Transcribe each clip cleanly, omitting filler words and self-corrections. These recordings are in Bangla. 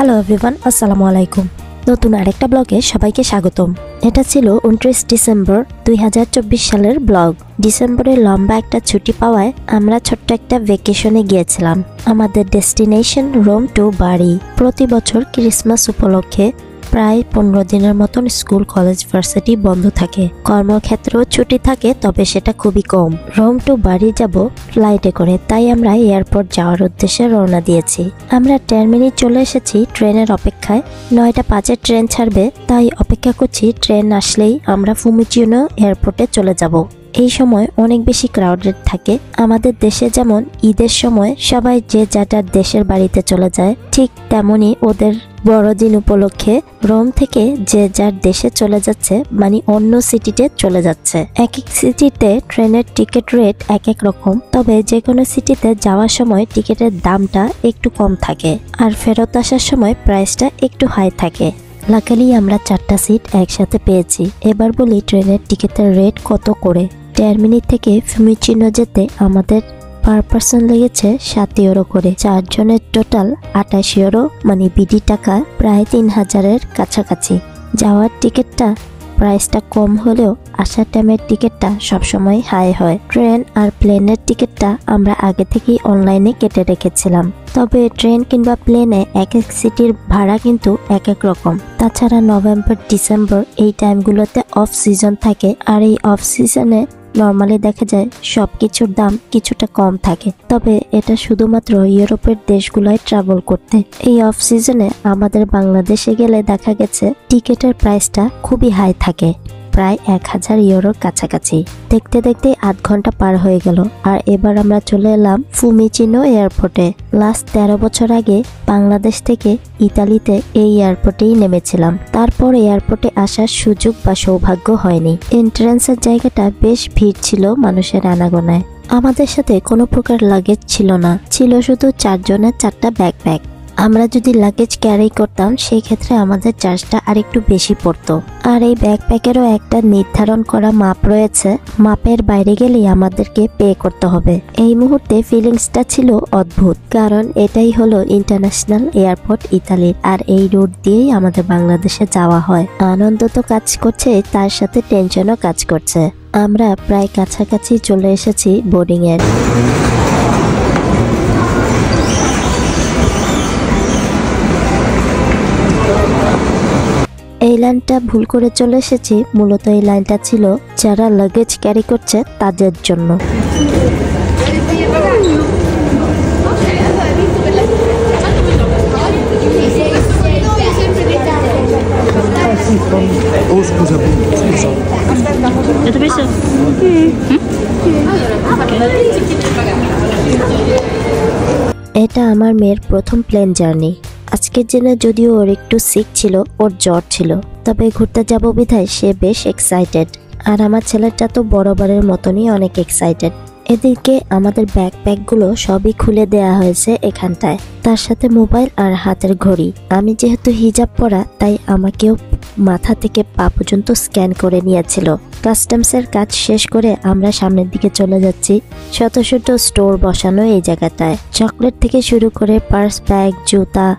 হ্যালো এভরিওয়ান, আসসালামু আলাইকুম। নতুন আরেকটা ব্লগে সবাইকে স্বাগতম। এটা ছিল 29 ডিসেম্বর 2024 সালের ব্লগ। ডিসেম্বরে লম্বা একটা ছুটি পাওয়ায় আমরা ছোট্ট একটা ভ্যাকেশনে গিয়েছিলাম। আমাদের ডেস্টিনেশন রোম টু বারি। প্রতি বছর ক্রিসমাস উপলক্ষে প্রায় 15 দিনের মতন স্কুল কলেজ ভার্সিটি বন্ধ থাকে, কর্মক্ষেত্রেও ছুটি থাকে, তবে সেটা খুবই কম। রোম টু বাড়ি যাব ফ্লাইটে করে, তাই আমরা এয়ারপোর্ট যাওয়ার উদ্দেশ্যে রওনা দিয়েছি। আমরা 10 মিনিট চলে এসেছি ট্রেনের অপেক্ষায়। 9টা 5-এ ট্রেন ছাড়বে, তাই অপেক্ষা করছি। ট্রেন আসলেই আমরা ফিউমিচিনো এয়ারপোর্টে চলে যাব। এই সময় অনেক বেশি ক্রাউডেড থাকে। আমাদের দেশে যেমন ঈদের সময় সবাই যে যার দেশের বাড়িতে চলে যায়, ঠিক তেমনি ওদের বড়দিন উপলক্ষে রোম থেকে যে যার দেশে চলে যাচ্ছে, মানে অন্য সিটিতে চলে যাচ্ছে। এক এক সিটিতে ট্রেনের টিকিট রেট এক এক রকম, তবে যে কোনো সিটিতে যাওয়ার সময় টিকিটের দামটা একটু কম থাকে আর ফেরত আসার সময় প্রাইসটা একটু হাই থাকে। লাকিলি আমরা 4টা সিট একসাথে পেয়েছি। এবার বলি ট্রেনের টিকিটের রেট কত করে। 10 মিনিট থেকে ফিউমিচিনো যেতে আমাদের পার পার্সন লেগেছে 7 ইউরো করে। 4 জনের টোটাল 28 ইউরো, মানে বিডি টাকা প্রায় 3000-এর কাছাকাছি। যাওয়ার টিকিটটা প্রাইসটা কম হলেও আসার টাইমের টিকিটটা সবসময় হাই হয়। ট্রেন আর প্লেনের টিকিটটা আমরা আগে থেকেই অনলাইনে কেটে রেখেছিলাম, তবে ট্রেন কিংবা প্লেনে এক এক সিটির ভাড়া কিন্তু এক এক রকম। তাছাড়া নভেম্বর ডিসেম্বর এই টাইমগুলোতে অফ সিজন থাকে, আর এই অফ সিজনে নর্মালি দেখা যায় সবকিছুর দাম কিছুটা কম থাকে, তবে এটা শুধুমাত্র ইউরোপের দেশগুলোয় ট্রাভেল করতে। এই অফ সিজনে আমাদের বাংলাদেশে গেলে দেখা গেছে টিকিটের প্রাইসটা খুবই হাই থাকে, প্রায় 1000 ইউরোর কাছাকাছি। দেখতে দেখতে 8 ঘন্টা পার হয়ে গেল, আর এবার আমরা চলে এলাম ফিউমিচিনো এয়ারপোর্টে। লাস্ট 13 বছর আগে বাংলাদেশ থেকে ইতালিতে এই এয়ারপোর্টেই নেমেছিলাম। তারপর এয়ারপোর্টে আসার সুযোগ বা সৌভাগ্য হয়নি। এন্ট্রান্সের জায়গাটা বেশ ভিড় ছিল মানুষের আনাগোনায়। আমাদের সাথে কোনো প্রকার লাগেজ ছিল না, ছিল শুধু 4 জনের 4টা ব্যাকপ্যাক। আমরা যদি লাগেজ ক্যারি করতাম সেই ক্ষেত্রে আমাদের চার্জটা আরেকটু বেশি পড়তো। আর এই ব্যাকপ্যাকেরও একটা নির্ধারণ করা মাপ রয়েছে, মাপের বাইরে গেলেই আমাদেরকে পে করতে হবে। এই মুহূর্তে ফিলিংসটা ছিল অদ্ভুত, কারণ এটাই হলো ইন্টারন্যাশনাল এয়ারপোর্ট ইতালির, আর এই রুট দিয়েই আমাদের বাংলাদেশে যাওয়া হয়। আনন্দ তো কাজ করছে, তার সাথে টেনশনও কাজ করছে। আমরা প্রায় কাছাকাছি চলে এসেছি বোর্ডিং এর। এই লাইনটা ভুল করে চলে এসেছি। মূলত এই লাইনটা ছিল যারা লাগেজ ক্যারি করছে তাদের জন্য। এটা আমার মেয়ের প্রথম প্লেন জার্নি। আজকের দিনে যদিও ওর একটু সিক ছিল, ওর জ্বর ছিল, তবে ঘুরতে যাব বিধায় সে বেশ এক্সাইটেড। আর আমার ছেলেটা তো বরাবরের মতনই অনেক এক্সাইটেড। এদিকে আমাদের ব্যাকপ্যাকগুলো সবই খুলে দেয়া হয়েছে এখানটায়, তার সাথে মোবাইল আর হাতের ঘড়ি। আমি যেহেতু হিজাব পরা, তাই আমাকেও মাথা থেকে পা পর্যন্ত স্ক্যান করে নিয়েছিল। কাস্টমসের কাজ শেষ করে আমরা সামনের দিকে চলে যাচ্ছি। শত শত স্টোর বসানো এই জায়গাটায়। চকলেট থেকে শুরু করে পার্স, ব্যাগ, জুতা,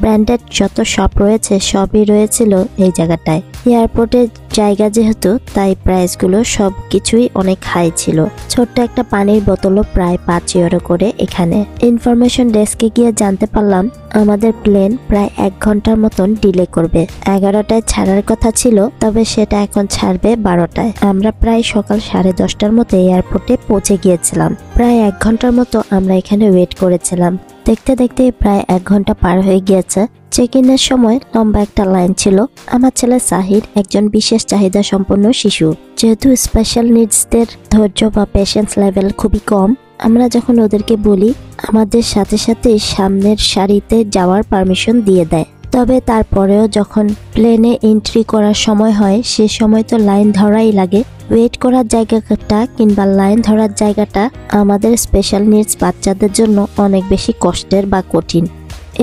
ব্র্যান্ডেড যত শপ রয়েছে সবই রয়েছিল এই জায়গাটায়। এয়ারপোর্টের জায়গা যেহেতু, তাই প্রাইসগুলো সব কিছুই অনেক হাই ছিল। ছোট্ট একটা পানির বোতলও প্রায় 5 ইউরো করে এখানে। ইনফরমেশন ডেস্কে গিয়ে জানতে পারলাম আমাদের প্লেন প্রায় 1 ঘন্টার মতন ডিলে করবে। 11টায় ছাড়ার কথা ছিল, তবে সেটা এখন ছাড়বে 12টায়। আমরা প্রায় সকাল 10:30টার মতো এয়ারপোর্টে পৌঁছে গিয়েছিলাম। প্রায় 1 ঘন্টার মতো আমরা এখানে ওয়েট করেছিলাম। দেখতে দেখতে প্রায় 1 ঘন্টা পার হয়ে গিয়েছে। চেক ইনের সময় লম্বা একটা লাইন ছিল। আমার ছেলে সাহির একজন বিশেষ চাহিদা সম্পন্ন শিশু, যেহেতু স্পেশাল নিডসদের ধৈর্য বা পেশেন্স লেভেল খুবই কম। আমরা যখন ওদেরকে বলি, আমাদের সাথে সাথে সামনের সারিতে যাওয়ার পারমিশন দিয়ে দেয়। তবে তারপরেও যখন প্লেনে এন্ট্রি করার সময় হয়, সে সময় তো লাইন ধরাই লাগে। ওয়েট করার জায়গাটা কিংবা লাইন ধরার জায়গাটা আমাদের স্পেশাল নিডস বাচ্চাদের জন্য অনেক বেশি কষ্টের বা কঠিন।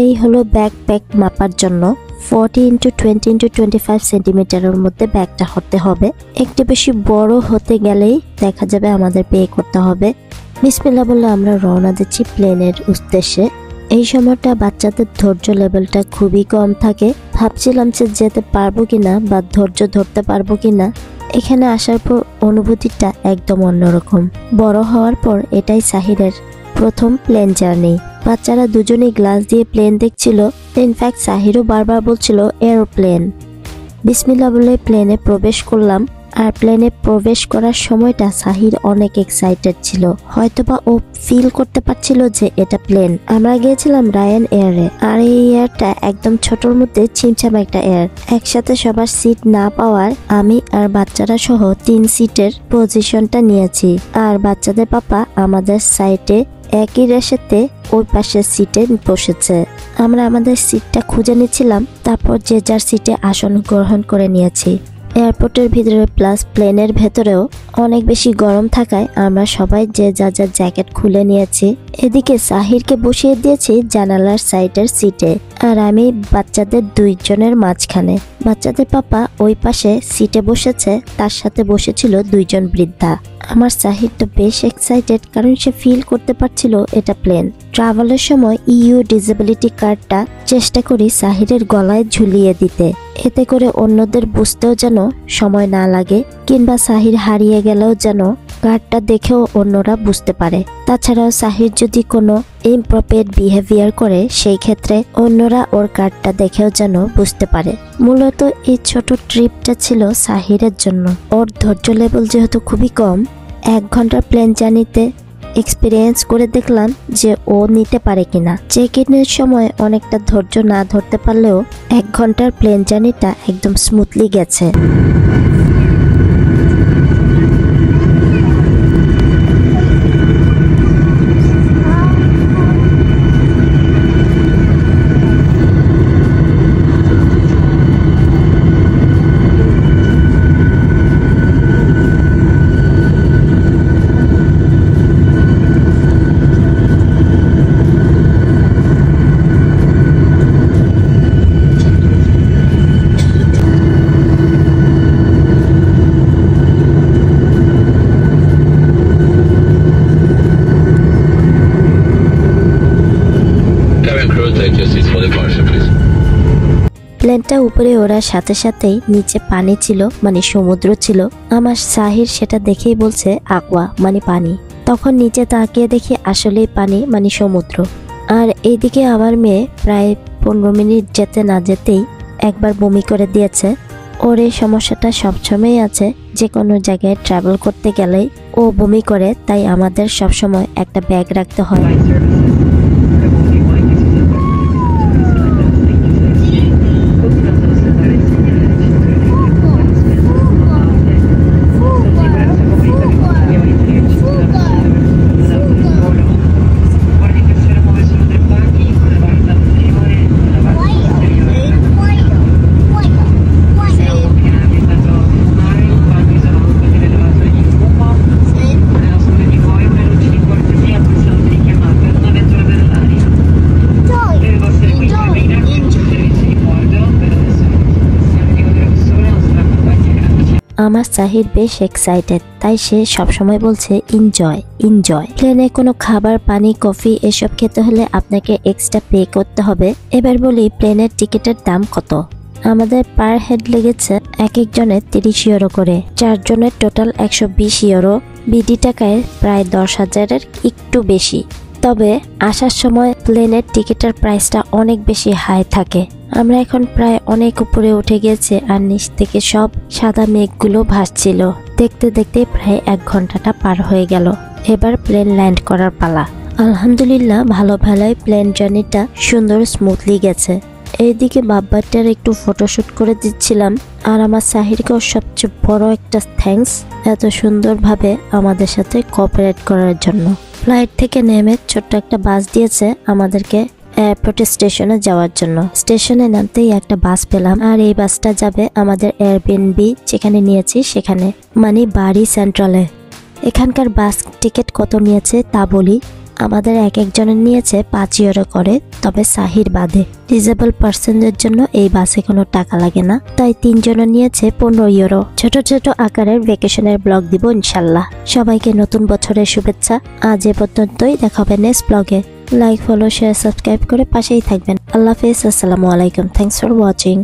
এই হলো ব্যাকপ্যাক মাপার জন্য 40x20x25 সেন্টিমিটারের মধ্যে ব্যাগটা হতে হবে। একটু বেশি বড় হতে গেলেই দেখা যাবে আমাদের পে করতে হবে। বিসমিল্লাহ বলে আমরা রওনা দিচ্ছি প্লেনের উদ্দেশ্যে। এই সময়টা বাচ্চাদের ধৈর্য লেভেলটা খুবই কম থাকে। ভাবছিলাম যে যেতে পারবো কিনা বা ধৈর্য ধরতে পারবো কিনা। এখানে আসার পর অনুভূতিটা একদম অন্যরকম। বড় হওয়ার পর এটাই সাহিরের প্রথম প্লেন জার্নি। বাচ্চারা দুজনেই গ্লাস দিয়ে প্লেন দেখছিল। ইনফ্যাক্ট সাহিরও বারবার বলছিল এরোপ্লেন। বিসমিল্লাহ বলে প্লেনে প্রবেশ করলাম। আর প্লেনে প্রবেশ করার সময়টা সাহির অনেক এক্সাইটেড ছিল, হয়তোবা ও ফিল করতে পারছিল যে এটা প্লেন। আমরা গিয়েছিলাম রায়ান এয়ারে, আর এই এয়ারটা একদম ছোটর মধ্যে ছিমছাম একটা এয়ার। একসাথে সবার সিট না পাওয়ার আমি আর বাচ্চারা সহ 3 সিটের পজিশনটা নিয়েছি, আর বাচ্চাদের পাপা আমাদের সাইডে একই রেশেতে ওই পাশের সিটে বসেছে। আমরা আমাদের সিটটা খুঁজে নিচ্ছিলাম, তারপর যে যার সিটে আসন গ্রহণ করে নিয়েছি। এয়ারপোর্টের ভিতরে প্লাস প্লেনের ভেতরেও অনেক বেশি গরম থাকায় আমরা সবাই যে যার জ্যাকেট খুলে নিয়েছি। এদিকে সাহিরকে বসিয়ে দিয়েছি জানালার সাইডের সিটে, আর আমি বাচ্চাদের 2 জনের মাঝখানে। বাচ্চাদের পাপা ওই পাশে সিটে বসেছে, তার সাথে বসেছিল 2 জন বৃদ্ধা। আমার সাহির তো বেশ এক্সাইটেড, কারণ সে ফিল করতে পারছিল এটা প্লেন। ট্রাভেলের সময় ইউ ডিসেবিলিটি কার্ডটা চেষ্টা করি সাহিরের গলায় ঝুলিয়ে দিতে, এতে করে অন্যদের বুঝতেও যেন সময় না লাগে, কিংবা সাহির হারিয়ে গেলেও যেন কার্ডটা দেখেও অন্যরা বুঝতে পারে। তাছাড়াও সাহির যদি কোনো ইমপ্রপারেট বিহেভিয়ার করে, সেই ক্ষেত্রে অন্যরা ওর কার্ডটা দেখেও যেন বুঝতে পারে। মূলত এই ছোট ট্রিপটা ছিল সাহিরের জন্য। ওর ধৈর্য লেভেল যেহেতু খুবই কম, 1 ঘন্টার প্লেন জার্নিতে এক্সপিরিয়েন্স করে দেখলাম যে ও নিতে পারে কিনা। চেক ইনের সময় অনেকটা ধৈর্য না ধরতে পারলেও 1 ঘন্টার প্লেন জার্নিটা একদম স্মুথলি গেছে। প্লেনটা উপরে ওড়ার সাথে সাথেই নিচে পানি ছিল, মানে সমুদ্র ছিল। আমার সাহির সেটা দেখেই বলছে আকোয়া, মানে পানি। তখন নিচে তাকিয়ে দেখি আসলেই পানি, মানে সমুদ্র। আর এইদিকে আমার মেয়ে প্রায় 15 মিনিট যেতে না যেতেই একবার বমি করে দিয়েছে। ওর এই সমস্যাটা সবসময় আছে, যে কোনো জায়গায় ট্রাভেল করতে গেলেই ও বমি করে, তাই আমাদের সবসময় একটা ব্যাগ রাখতে হয়। আমার সাহির বেশ এক্সাইটেড, তাই সে সবসময় বলছে এনজয় এনজয়। প্লেনে কোনো খাবার, পানি, কফি এসব খেতে হলে আপনাকে এক্সট্রা পে করতে হবে। এবার বলি প্লেনের টিকিটের দাম কত। আমাদের পার হেড লেগেছে এক একজনের 30 ইউরো করে, 4 জনের টোটাল 120 ইউরো। বিডি টাকায় প্রায় 10,000-এর একটু বেশি। তবে আসার সময় প্লেনের টিকিটের প্রাইসটা অনেক বেশি হাই থাকে। আমরা এখন প্রায় অনেক উপরে উঠে গেছে, আর নিচ থেকে সব সাদা মেঘগুলো ভাসছিল। দেখতে দেখতে প্রায় 1 ঘন্টাটা পার হয়ে গেল। এবার প্লেন ল্যান্ড করার পালা। আলহামদুলিল্লাহ ভালোই প্লেন জার্নিটা সুন্দর স্মুথলি গেছে। এইদিকে বাব্বাটার একটু ফটোশুট করে দিচ্ছিলাম, আর আমার সাহিরকেও সবচেয়ে বড় একটা থ্যাঙ্কস এত সুন্দরভাবে আমাদের সাথে কোঅপারেট করার জন্য। ফ্লাইট থেকে নেমে ছোট্ট একটা বাস দিয়েছে আমাদেরকে এয়ারপোর্ট স্টেশনে যাওয়ার জন্য। স্টেশনে নামতেই একটা বাস পেলাম, আর এই বাসটা যাবে আমাদের এয়ারবিএনবি যেখানে নিয়েছি সেখানে, মানে বাড়ি সেন্ট্রালে। এখানকার বাস টিকিট কত নিয়েছে তা বলি। আমাদের এক একজনের নিয়েছে 5 ইউরো করে, তবে সাহির বাদে। ডিসেবল পার্সনদের জন্য এই বাসে কোনো টাকা লাগে না, তাই 3 জনের নিয়েছে 15 ইউরো। ছোট ছোট আকারের ভ্যাকেশনের ব্লগ দিব ইনশাল্লাহ। সবাইকে নতুন বছরের শুভেচ্ছা। আজ এ পর্যন্তই, দেখা হবে নেক্সট ব্লগে। লাইক, ফলো, শেয়ার, সাবস্ক্রাইব করে পাশেই থাকবেন। আল্লাহ হাফেজ, আসসালামু আলাইকুম। Thanks for watching.